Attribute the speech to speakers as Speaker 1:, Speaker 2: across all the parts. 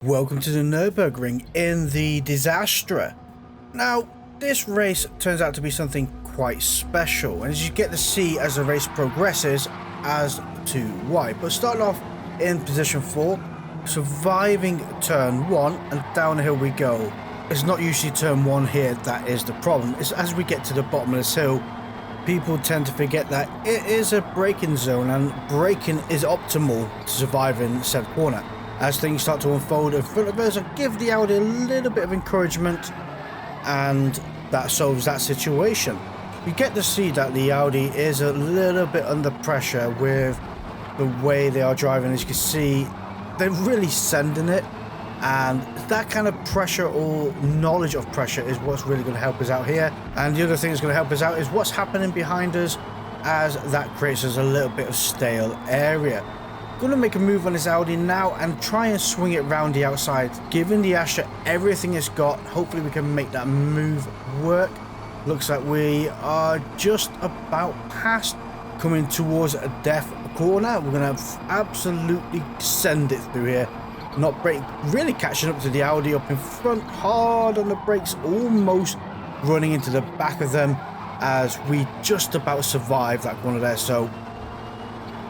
Speaker 1: Welcome to the Nürburgring in the Disaster. Now, this race turns out to be something quite special, and as you get to see as the race progresses as to why. But starting off in position 4, surviving turn 1, and down the hill we go. It's not usually turn 1 here that is the problem. It's as we get to the bottom of this hill, people tend to forget that it is a braking zone, and braking is optimal to survive in said corner. As things start to unfold in front of us, I give the Audi a little bit of encouragement, and that solves that situation. You get to see that the Audi is a little bit under pressure with the way they are driving. As you can see, they're really sending it, and that kind of pressure or knowledge of pressure is what's really going to help us out here. And the other thing that's going to help us out is what's happening behind us, as that creates us a little bit of stale area. Going to make a move on this Audi now and try and swing it round the outside. Giving the Astra everything it's got, hopefully we can make that move work. Looks like we are just about past, coming towards a death corner. We're going to absolutely send it through here. Not brake, really catching up to the Audi up in front, hard on the brakes, almost running into the back of them as we just about survive that corner there. So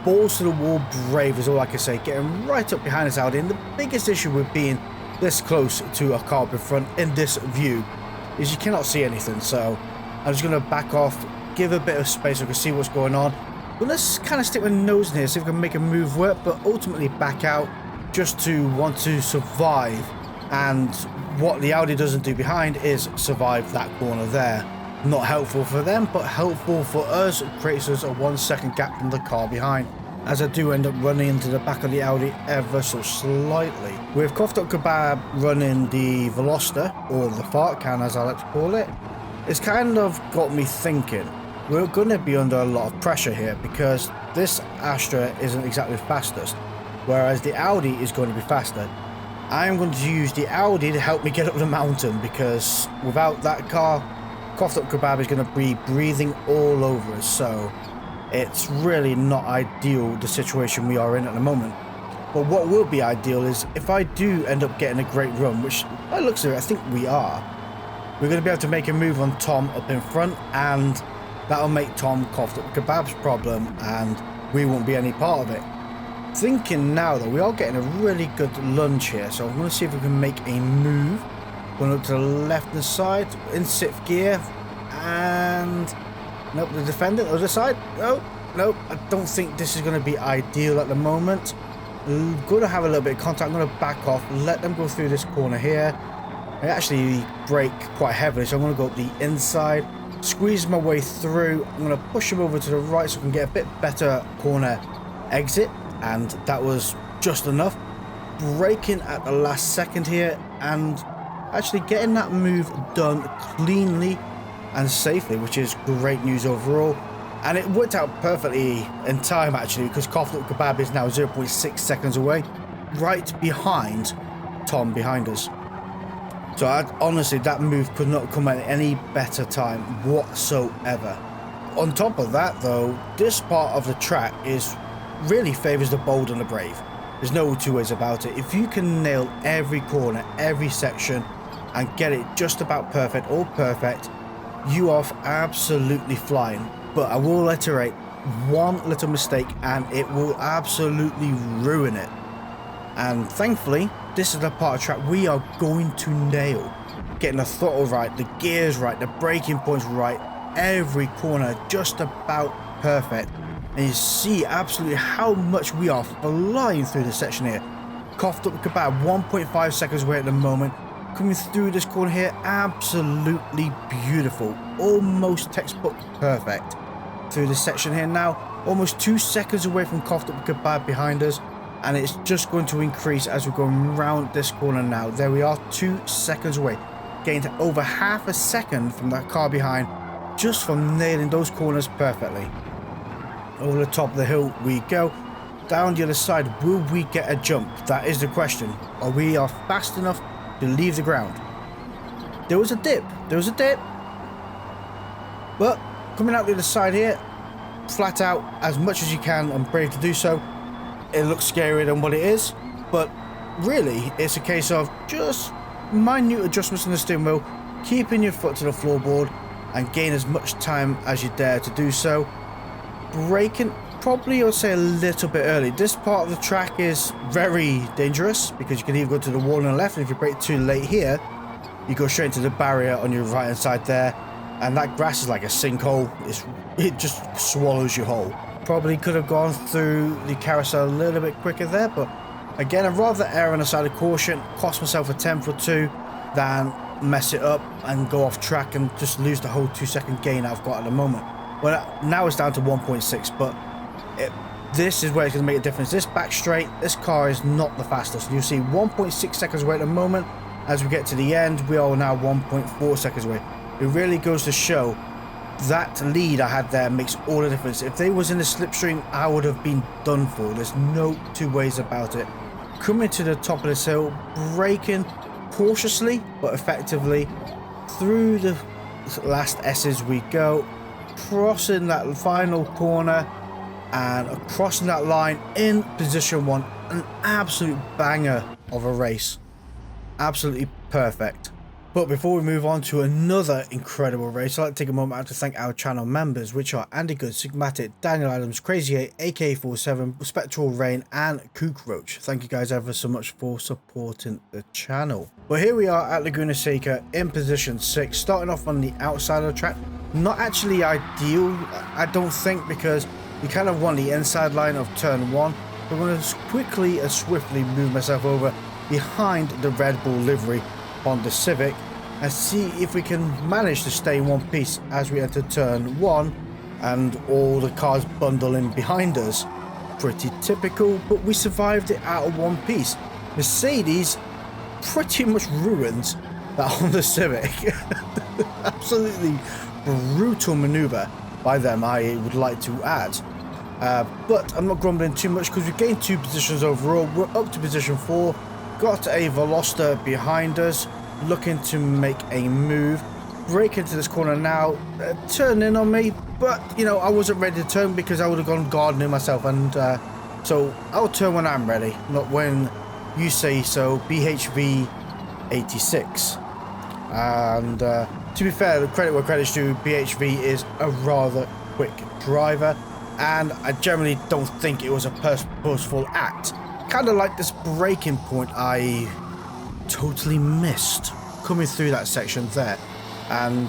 Speaker 1: balls to the wall, brave is all I can say, getting right up behind this Audi. And the biggest issue with being this close to a car up in front in this view is you cannot see anything. So I'm just going to back off, give a bit of space so I can see what's going on. But let's kind of stick my nose in here, see if we can make a move work, but ultimately back out just to want to survive. And what the Audi doesn't do behind is survive that corner there. Not helpful for them, but helpful for us. It creates us a 1 second gap from the car behind, as I do end up running into the back of the Audi ever so slightly. With Koftok Kebab running the Veloster, or the fart can as I like to call it, it's kind of got me thinking we're going to be under a lot of pressure here, because this Astra isn't exactly the fastest, whereas the Audi is going to be faster. I'm going to use the Audi to help me get up the mountain, because without that car, Koftok Kebab is going to be breathing all over us, so it's really not ideal, the situation we are in at the moment. But what will be ideal is if I do end up getting a great run, which by the looks of it I think we are, we're going to be able to make a move on Tom up in front, and that'll make Tom Koftok Kebab's problem, and we won't be any part of it. Thinking now though, we are getting a really good lunge here, so I'm going to see if we can make a move. Going up to the left hand side in 6th gear, and nope, the defender other side. Nope, I don't think this is going to be ideal at the moment. I'm going to have a little bit of contact. I'm going to back off, let them go through this corner here. I actually brake quite heavily, so I'm going to go up the inside, squeeze my way through. I'm going to push him over to the right so I can get a bit better corner exit, and that was just enough. Braking at the last second here, and actually getting that move done cleanly and safely, which is great news overall. And it worked out perfectly in time actually, because Koftok Kebab is now 0.6 seconds away, right behind Tom behind us. So honestly, that move could not come at any better time whatsoever. On top of that though, this part of the track is really favours the bold and the brave. There's no two ways about it. If you can nail every corner, every section, and get it just about perfect or perfect, you are absolutely flying. But I will iterate, one little mistake and it will absolutely ruin it. And thankfully, this is the part of track we are going to nail. Getting the throttle right, the gears right, the braking points right, every corner just about perfect. And you see absolutely how much we are flying through this section here. Koftok Kebab 1.5 seconds away at the moment. Coming through this corner here, absolutely beautiful, almost textbook perfect. Through this section here now, almost 2 seconds away from Koftok Kebab behind us, and it's just going to increase as we're going around this corner now. There we are, 2 seconds away, getting to over half a second from that car behind, just from nailing those corners perfectly. Over the top of the hill we go. Down the other side, will we get a jump? That is the question. Are we fast enough to leave the ground? There was a dip, but coming out the other side here, flat out as much as you can, I'm brave to do so. It looks scarier than what it is, but really, it's a case of just minute adjustments on the steering wheel, keeping your foot to the floorboard, and gain as much time as you dare to do so. Braking, probably I'll say a little bit early. This part of the track is very dangerous because you can either go to the wall on the left, and if you brake too late here, you go straight into the barrier on your right hand side there, and that grass is like a sinkhole. It just swallows you whole. Probably could have gone through the carousel a little bit quicker there, but again, I'd rather err on the side of caution, cost myself a tenth or two, than mess it up and go off track and just lose the whole 2-second gain I've got at the moment. Well, now it's down to 1.6, but this is where it's going to make a difference. This back straight, this car is not the fastest. You'll see 1.6 seconds away at the moment. As we get to the end, we are now 1.4 seconds away. It really goes to show that lead I had there makes all the difference. If they was in the slipstream, I would have been done for. There's no two ways about it. Coming to the top of this hill, braking cautiously but effectively through the last S's we go, crossing that final corner and crossing that line in position 1. An absolute banger of a race, absolutely perfect. But before we move on to another incredible race, I'd like to take a moment out to thank our channel members, which are Andy Good, Sigmatic, Daniel Adams, Crazy 8, AK47, Spectral Rain, and Kook Roach. Thank you guys ever so much for supporting the channel. Well, here we are at Laguna Seca in position 6, starting off on the outside of the track. Not actually ideal, I don't think, because you kind of want the inside line of turn 1. I'm going to quickly and swiftly move myself over behind the Red Bull livery on the Civic and see if we can manage to stay in one piece as we enter turn 1 and all the cars bundle in behind us. Pretty typical, but we survived it out of one piece. Mercedes pretty much ruins that on the Civic. Absolutely brutal maneuver by them, I would like to add. But I'm not grumbling too much because we've gained 2 positions overall. We're up to position 4. Got a Veloster behind us, looking to make a move. Break into this corner now, turn in on me, but you know, I wasn't ready to turn because I would have gone gardening myself, and so I'll turn when I'm ready, not when you say so. BHV 86. And to be fair, the credit where credit's due, BHV is a rather quick driver, and I generally don't think it was a purposeful act. Kind of like this braking point I totally missed coming through that section there, and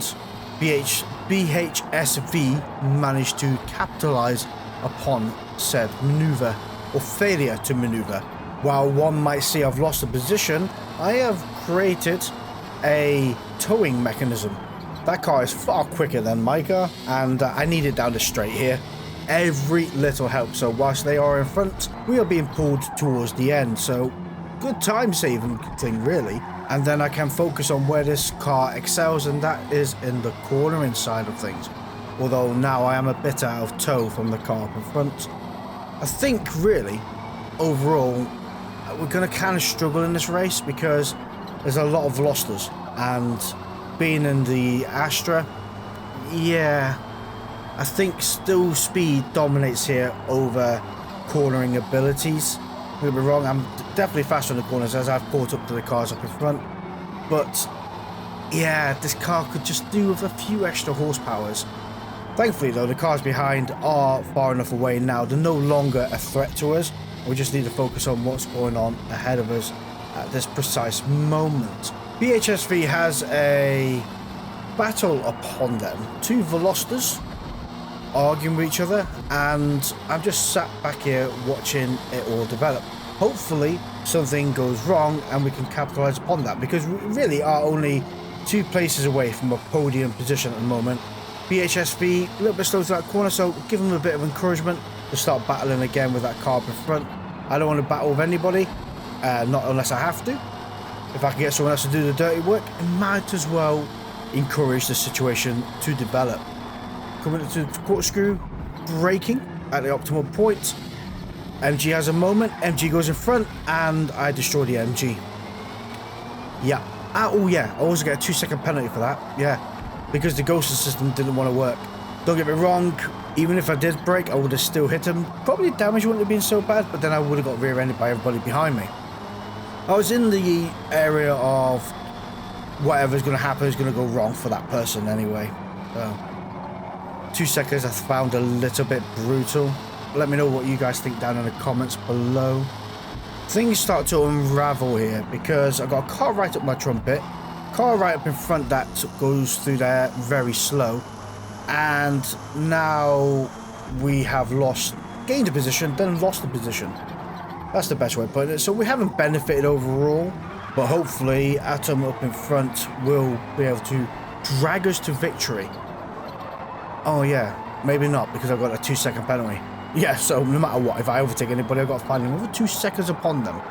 Speaker 1: BHSV managed to capitalize upon said maneuver or failure to maneuver. While one might say I've lost a position, I have created a towing mechanism. That car is far quicker than my car, and I need it down the straight here. Every little helps. So whilst they are in front, we are being pulled towards the end, so good time saving thing really. And then I can focus on where this car excels, and that is in the cornering side of things, although now I am a bit out of tow from the car up in front. I think really overall we're going to kind of struggle in this race because there's a lot of Velosters, and being in the Astra, yeah, I think still speed dominates here over cornering abilities. Don't get me wrong, I'm definitely faster in the corners as I've caught up to the cars up in front, but yeah, this car could just do with a few extra horsepowers. Thankfully though, the cars behind are far enough away now, they're no longer a threat to us. We just need to focus on what's going on ahead of us at this precise moment. BHSV has a battle upon them. 2 Velosters arguing with each other, and I'm just sat back here watching it all develop. Hopefully something goes wrong and we can capitalize upon that, because we really are only 2 places away from a podium position at the moment. BHSV a little bit slow to that corner, so give them a bit of encouragement to start battling again with that car up in front. I don't want to battle with anybody, not unless I have to. If I can get someone else to do the dirty work, it might as well encourage the situation to develop. Coming into the corkscrew, braking at the optimal point. MG has a moment, MG goes in front, and I destroy the MG. Yeah. Oh yeah, I also get a 2-second penalty for that. Yeah, because the ghosting system didn't want to work. Don't get me wrong, even if I did brake, I would have still hit him. Probably damage wouldn't have been so bad, but then I would have got rear-ended by everybody behind me. I was in the area of whatever's going to happen is going to go wrong for that person anyway. So, 2 seconds I found a little bit brutal. Let me know what you guys think down in the comments below. Things start to unravel here because I got a car right up my trumpet, car right up in front that goes through there very slow, and now we have gained a position, then lost a position. That's the best way of putting it. So we haven't benefited overall, but hopefully Atom up in front will be able to drag us to victory. Oh yeah, maybe not, because I've got a 2 second penalty. Yeah, so no matter what, if I overtake anybody, I've got to find another 2 seconds upon them.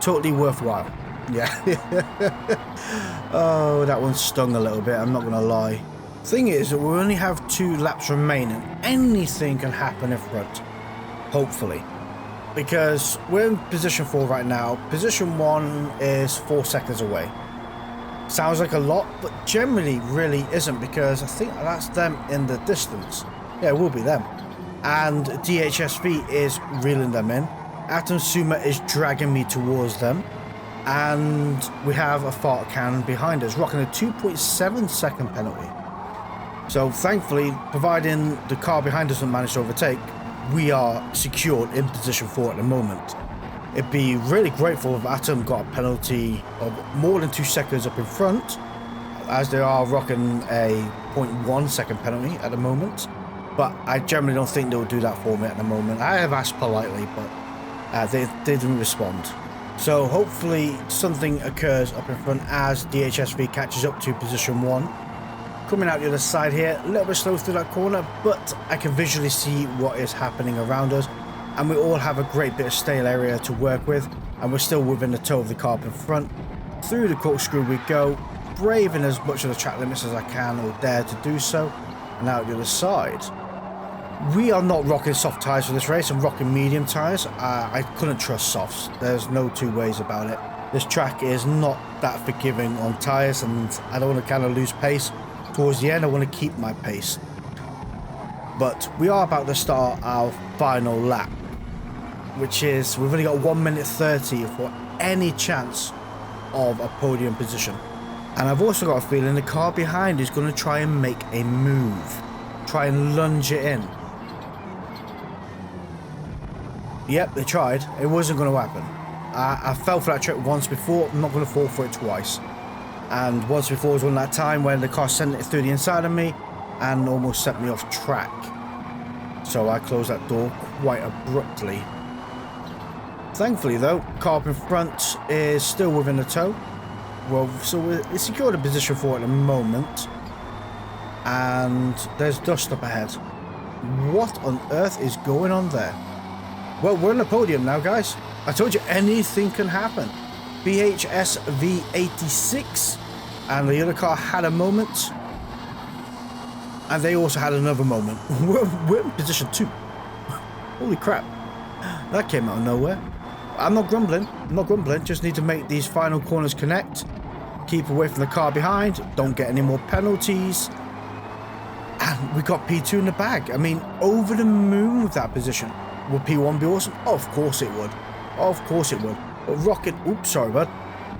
Speaker 1: Totally worthwhile. Yeah. Oh, that one stung a little bit, I'm not going to lie. Thing is that we only have 2 laps remaining. Anything can happen in front. Hopefully. Because we're in position 4 right now. Position 1 is 4 seconds away. Sounds like a lot, but generally really isn't, because I think that's them in the distance. Yeah, it will be them. And DHSV is reeling them in. Atom Suma is dragging me towards them. And we have a fart can behind us, rocking a 2.7 second penalty. So thankfully, providing the car behind us doesn't manage to overtake, we are secured in position 4 at the moment. It'd be really grateful if Atom got a penalty of more than 2 seconds up in front, as they are rocking a 0.1 second penalty at the moment. But I generally don't think they'll do that for me at the moment. I have asked politely, but they didn't respond. So hopefully something occurs up in front as DHSV catches up to position 1. Coming out the other side here, a little bit slow through that corner, but I can visually see what is happening around us. And we all have a great bit of stale area to work with, and we're still within the toe of the car up in front. Through the corkscrew we go, braving as much of the track limits as I can or dare to do so. And out the other side, we are not rocking soft tyres for this race. I'm rocking medium tyres. I couldn't trust softs. There's no two ways about it. This track is not that forgiving on tyres, and I don't want to kind of lose pace. Towards the end, I want to keep my pace. But we are about to start our final lap, which is, we've only got 1 minute 30 for any chance of a podium position. And I've also got a feeling the car behind is going to try and make a move. Try and lunge it in. Yep, they tried. It wasn't going to happen. I fell for that trick once before. I'm not going to fall for it twice. And once before was on that time when the car sent it through the inside of me and almost set me off track. So I closed that door quite abruptly. Thankfully though, car up in front is still within the tow. Well, so we're secured a position 4 at the moment. And there's dust up ahead. What on earth is going on there? Well, we're on the podium now, guys. I told you anything can happen. BHS V86 and the other car had a moment, and they also had another moment. We're in position 2. Holy crap, that came out of nowhere. I'm not grumbling, just need to make these final corners connect, keep away from the car behind, don't get any more penalties, and we got P2 in the bag. I mean, over the moon with that position. Would P1 be awesome? Oh, of course it would. Of course it would. But rocking, oops, sorry bud.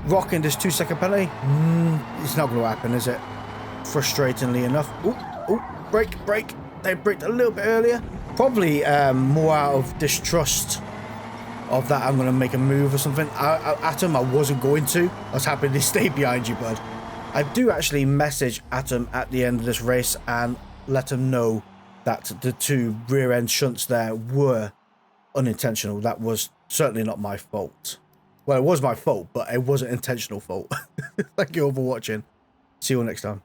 Speaker 1: Rocking this 2 second penalty, it's not going to happen, is it? Frustratingly enough. Oop, brake. They braked a little bit earlier. Probably more out of distrust of that I'm going to make a move or something. Atom, I wasn't going to. I was happy to stay behind you, bud. I do actually message Atom at the end of this race and let him know that the 2 rear end shunts there were unintentional. That was certainly not my fault. Well, it was my fault, but it wasn't intentional fault. Thank you all for watching. See you all next time.